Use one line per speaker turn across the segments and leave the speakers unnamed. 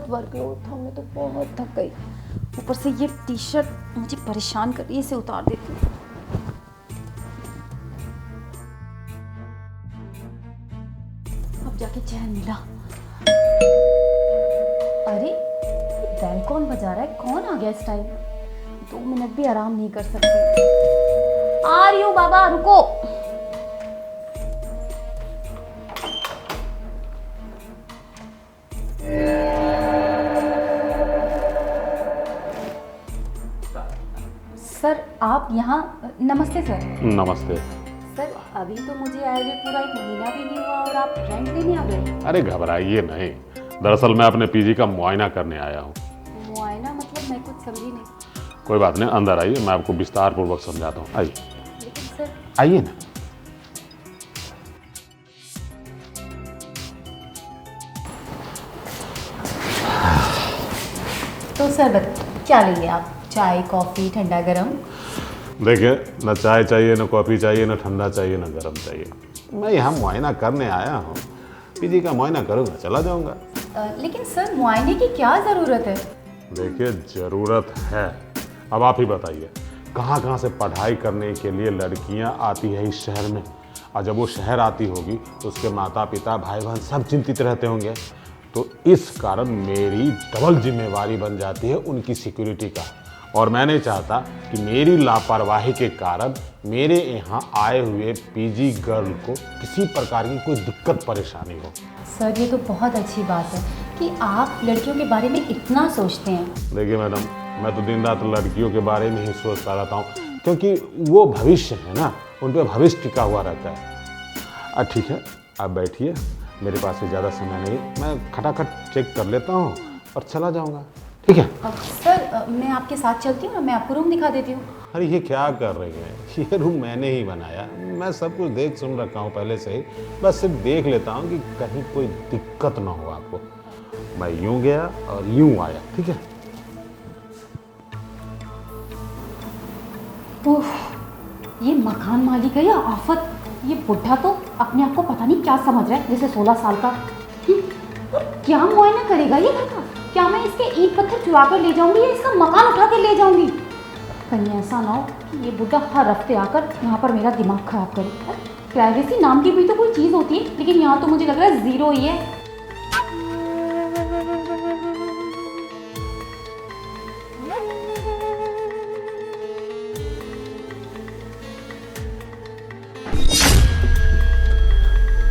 बहुत वर्कलोड था, मैं तो बहुत थक गई। ऊपर से ये टी शर्ट मुझे परेशान कर रही है, इसे उतार देती हूँ। अब जाके चैन मिला। अरे बेल कौन बजा रहा है? कौन आ गया इस टाइम? 2 मिनट भी आराम नहीं कर सकती। आ रही हूँ बाबा, रुको। सर आप यहाँ? नमस्ते सर।
नमस्ते।
सर अभी तो मुझे आए हुए पूरा 1 महीना भी नहीं हुआ और आप रेंट लेने आ गए?
अरे घबराइए नहीं, दरअसल मैं अपने पीजी का मुआयना करने आया हूँ।
मुआयना मतलब? मैं कुछ समझी नहीं।
कोई बात नहीं, अंदर आइए, मैं आपको विस्तार पूर्वक समझाता हूँ। आइए।
लेकिन सर।
आइए ना।
तो सर क्या लेंगे आप? चाय, कॉफ़ी, ठंडा, गरम?
देखिए, न चाय चाहिए, न कॉफ़ी चाहिए, न ठंडा चाहिए, न गरम चाहिए। मैं यहाँ मुआयना करने आया हूँ, पीजी का मुआयना करूँगा, चला जाऊँगा।
लेकिन सर मुआयने की क्या ज़रूरत है?
देखिए ज़रूरत है, अब आप ही बताइए, कहाँ कहाँ से पढ़ाई करने के लिए लड़कियाँ आती है इस शहर में, और जब वो शहर आती होगी तो उसके माता पिता, भाई बहन सब चिंतित रहते होंगे। तो इस कारण मेरी डबल जिम्मेवारी बन जाती है उनकी सिक्योरिटी का, और मैं नहीं चाहता कि मेरी लापरवाही के कारण मेरे यहाँ आए हुए पीजी गर्ल को किसी प्रकार की कोई दिक्कत परेशानी हो।
सर ये तो बहुत अच्छी बात है कि आप लड़कियों के बारे में इतना सोचते हैं।
देखिए मैडम, मैं तो दिन रात लड़कियों के बारे में ही सोचता रहता हूँ, क्योंकि वो भविष्य है ना, उन पर भविष्य टिका हुआ रहता है। ठीक है, आप बैठिए, मेरे पास भी ज़्यादा समय नहीं, मैं खटाखट चेक कर लेता हूँ और चला जाऊँगा, ठीक है?
सर मैं आपके साथ चलती हूँ ना, मैं आपको रूम दिखा देती हूँ।
अरे ये क्या कर रही हैं? ये रूम मैंने ही बनाया, मैं सब कुछ देख सुन रखा हूँ पहले से ही, बस सिर्फ देख लेता हूँ कि कहीं कोई दिक्कत ना हो आपको। मैं यूँ गया और यूँ आया, ठीक है?
ये मकान मालिक है या आफत? ये बुढ़ा तो अपने आप को पता नहीं क्या समझ रहा है, जैसे 16 साल का। और क्या मुआयना करेगा ये घर का? क्या मैं इसके ईंट पत्थर चुरा कर ले जाऊंगी या इसका मकान उठा कर ले जाऊंगी? कहीं ऐसा ना हो कि ये बुढ़ा हर हफ्ते आकर यहाँ पर मेरा दिमाग खराब करे। प्राइवेसी नाम की भी तो कोई चीज़ होती है, लेकिन यहाँ तो मुझे लग रहा है ज़ीरो ही है।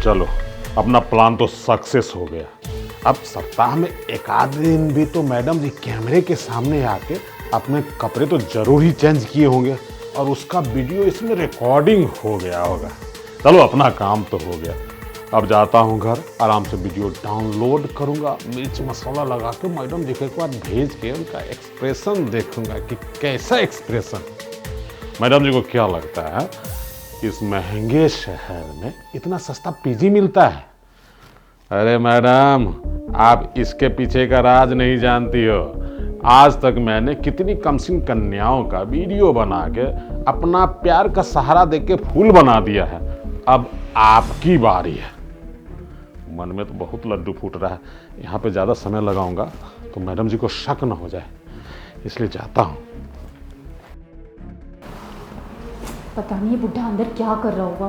चलो, अपना प्लान तो सक्सेस हो गया। अब सप्ताह में एक आध दिन भी तो मैडम जी कैमरे के सामने आके अपने कपड़े तो जरूर ही चेंज किए होंगे, और उसका वीडियो इसमें रिकॉर्डिंग हो गया होगा। चलो, अपना काम तो हो गया। अब जाता हूँ घर, आराम से वीडियो डाउनलोड करूँगा, मिर्च मसाला लगा के मैडम जी के एक बार भेज के उनका एक्सप्रेशन देखूँगा कि कैसा एक्सप्रेशन। मैडम जी को क्या लगता है इस महंगे शहर में इतना सस्ता पीजी मिलता है? अरे मैडम, आप इसके पीछे का राज नहीं जानती हो। आज तक मैंने कितनी कमसिन कन्याओं का वीडियो बना के अपना प्यार का सहारा देके फूल बना दिया है। अब आपकी बारी है। मन में तो बहुत लड्डू फूट रहा है, यहाँ पे ज़्यादा समय लगाऊंगा तो मैडम जी को शक ना हो जाए, इसलिए चाहता हूँ।
पता नहीं ये बुढ़ा अंदर क्या कर रहा होगा,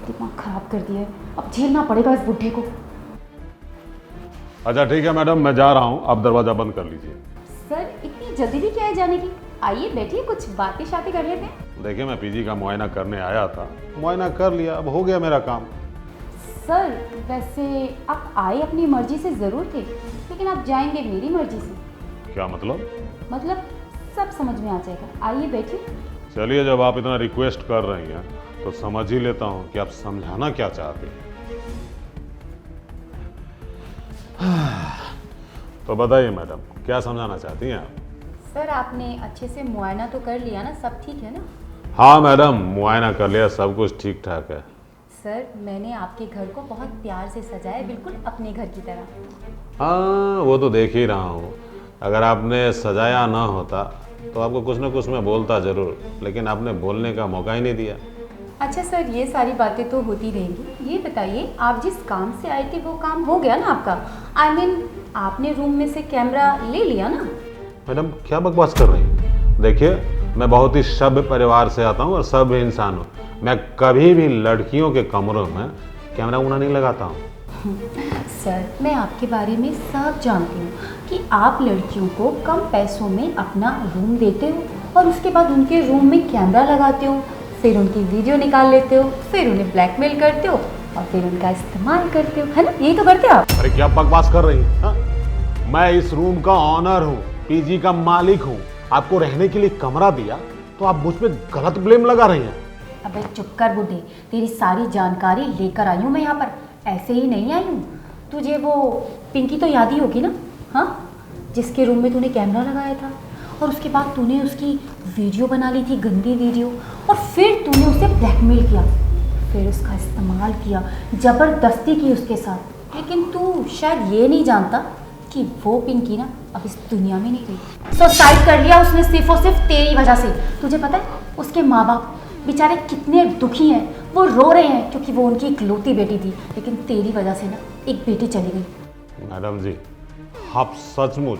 दिमाग खराब कर दिया है। अब झेलना पड़ेगा इस बुढ़े को।
अच्छा ठीक है मैडम, मैं जा रहा हूँ, आप दरवाज़ा बंद कर लीजिए।
सर इतनी जल्दी भी क्या है जाने की? आइए बैठिए, कुछ बातें शातें कर लेते हैं।
देखिए, मैं पीजी का मुआयना करने आया था, मुआयना कर लिया, अब हो गया मेरा काम।
सर वैसे आप आए अपनी मर्जी से ज़रूर थे, लेकिन आप जाएंगे मेरी मर्जी से।
क्या मतलब?
मतलब सब समझ में आ जाएगा। आइए बैठिए।
चलिए, जब आप इतना रिक्वेस्ट कर रही हैं तो समझ ही लेता हूँ कि आप समझाना क्या चाहते हैं। तो बताइए मैडम, क्या समझाना चाहती हैं आप?
सर आपने अच्छे से मुआयना तो कर लिया ना, सब ठीक है ना?
हाँ मैडम, मुआयना कर लिया, सब कुछ ठीक ठाक है।
सर मैंने आपके घर को बहुत प्यार से सजाया, बिल्कुल अपने घर की तरह।
हाँ, वो तो देख ही रहा हूँ। अगर आपने सजाया ना होता तो आपको कुछ ना कुछ मैं बोलता ज़रूर, लेकिन आपने बोलने का मौका ही नहीं दिया।
अच्छा सर, ये सारी बातें तो होती रहेंगी। ये बताइए, आप जिस काम से आए थे वो काम हो गया ना आपका? आई मीन आपने रूम में से कैमरा ले लिया ना?
मैडम क्या बकवास कर रही हैं? देखिए, मैं बहुत ही सभ्य परिवार से आता हूँ और सभ्य इंसान हूँ। मैं कभी भी लड़कियों के कमरों में कैमरा उना नहीं लगाता हूँ।
सर, मैं आपके बारे में सब जानती हूँ कि आप लड़कियों को कम पैसों में अपना रूम देते हो और उसके बाद उनके रूम में कैमरा लगाते हो, फिर उनकी वीडियो निकाल लेते हो, फिर उन्हें ब्लैकमेल करते हो और फिर उनका इस्तेमाल करते हो, है ना? यही तो करते हो आप।
अरे क्या बकवास कर रही हैं? हाँ? मैं इस रूम का ऑनर हूँ, पीजी का मालिक हूँ। आपको रहने के लिए कमरा दिया तो आप मुझ पे गलत ब्लेम लगा रही हैं।
अबे चुप कर बुड्ढे, तेरी सारी जानकारी लेकर आई हूँ मैं यहाँ पर, ऐसे ही नहीं आई हूँ। तुझे वो पिंकी तो याद ही होगी ना, हाँ? जिसके रूम में तूने कैमरा लगाया था और उसके बाद तूने उसकी वीडियो बना ली थी, गंदी वीडियो, और फिर तूने उसे ब्लैकमेल किया, फिर उसका इस्तेमाल किया, ज़बरदस्ती की उसके साथ। लेकिन तू शायद ये नहीं जानता कि वो पिंकी ना अब इस दुनिया में नहीं रही। सुसाइड कर लिया उसने सिर्फ और सिर्फ तेरी वजह से। तुझे पता है उसके माँ बाप बेचारे कितने दुखी हैं, वो रो रहे हैं क्योंकि वो उनकी इकलौती बेटी थी, लेकिन तेरी वजह से ना एक बेटी चली गई।
मैडम जी, आप सचमुच,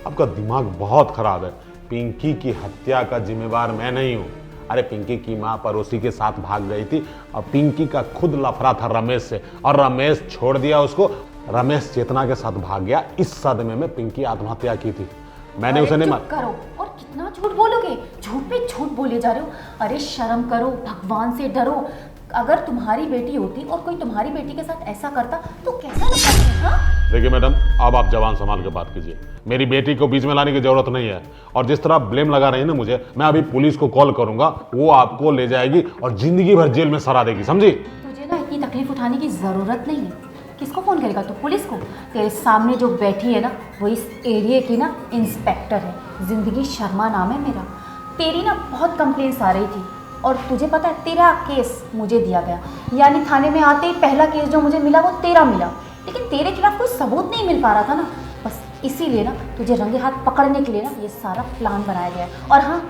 आपका दिमाग बहुत खराब है। पिंकी की हत्या का जिम्मेवार मैं नहीं हूँ। अरे पिंकी की माँ पड़ोसी के साथ भाग गई थी और पिंकी का खुद लफड़ा था रमेश से, और रमेश छोड़ दिया उसको। रमेश चेतना के साथ भाग गया। इस सदमे में पिंकी आत्महत्या की थी। मैंने उसे नहीं
चुप करो, और कितना झूठ बोलोगे? झूठ पे झूठ बोले जा रहे हो। अरे शर्म करो, भगवान से डरो। अगर तुम्हारी बेटी होती और कोई तुम्हारी बेटी के साथ ऐसा करता तो कैसा लगता? हाँ?
देखिए मैडम, अब आप जवान संभाल के बात कीजिए। मेरी बेटी को बीच में लाने की जरूरत नहीं है, और जिस तरह ब्लेम लगा रही है ना मुझे, मैं अभी पुलिस को कॉल करूंगा, वो आपको ले जाएगी और जिंदगी भर जेल में सड़ा देगी, समझी?
तुझे ना इतनी तकलीफ उठाने की जरूरत नहीं है। किसको फोन करेगा तू? पुलिस को? तेरे सामने जो बैठी है ना वो इस एरिया की ना इंस्पेक्टर है, जिंदगी शर्मा नाम है मेरा। तेरी ना बहुत कंप्लेंट्स आ रही थी और तुझे पता है तेरा केस मुझे दिया गया, यानी थाने में आते ही पहला केस जो मुझे मिला वो तेरा मिला, लेकिन तेरे खिलाफ कोई सबूत नहीं मिल पा रहा था ना, बस इसीलिए ना तुझे रंगे हाथ पकड़ने के लिए ना ये सारा प्लान बनाया गया है। और हाँ,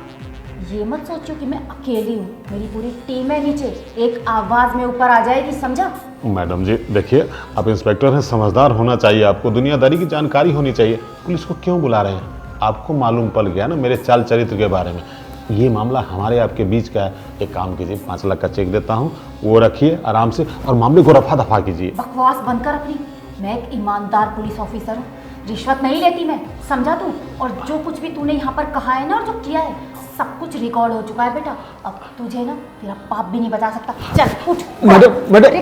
ये मत सोचो कि मैं अकेली हूँ, मेरी पूरी टीम है नीचे, एक आवाज़ में ऊपर आ जाएगी, समझा?
मैडम जी देखिए, आप इंस्पेक्टर हैं, समझदार होना चाहिए, आपको दुनियादारी की जानकारी होनी चाहिए। पुलिस को क्यों बुला रहे हैं? आपको मालूम पड़ गया ना मेरे चाल चरित्र के बारे में। ये मामला हमारे आपके बीच का है। एक काम कीजिए, 5 लाख का चेक देता हूँ, वो रखिए आराम से और मामले को रफा दफा कीजिए।
बकवास बंद कर अपनी। मैं एक ईमानदार पुलिस ऑफिसर हूँ, रिश्वत नहीं लेती मैं, समझा तू? और जो कुछ भी तूने यहाँ पर कहा है ना और जो किया है सब कुछ रिकॉर्ड हो चुका है बेटा। अब तुझे ना तेरा पाप भी नहीं बचा सकता। चल उठ
मैडम
अरे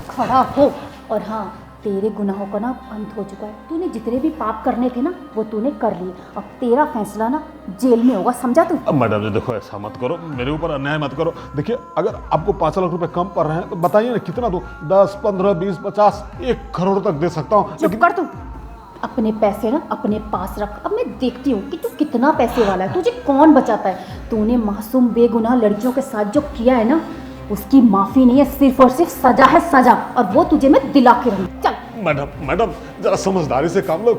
खड़ा हो। और हाँ, तेरे गुनाहों का ना अंत हो चुका है। तूने जितने भी पाप करने थे ना वो तूने कर लिए। अब तेरा फैसला ना जेल में होगा, समझा तू?
अब मैडम जी देखो, ऐसा मत करो, मेरे ऊपर अन्याय मत करो। देखिए, अगर आपको 5 लाख रुपए कम पड़ रहे हैं तो बताइए ना कितना दूं? 10, 15, 20, 50, 1 करोड़ तक दे सकता हूँ।
चुप कर तू। अपने पैसे ना अपने पास रख। अब मैं देखती हूँ कि तू कितना पैसे वाला है, तुझे कौन बचाता है। तूने मासूम बेगुनाह लड़कियों के साथ जो किया है ना, उसकी माफी नहीं है, सिर्फ और सिर्फ सजा है, सजा। और वो तुझे मैं दिला के रहूँ। चल
मैडम जरा समझदारी से काम लो।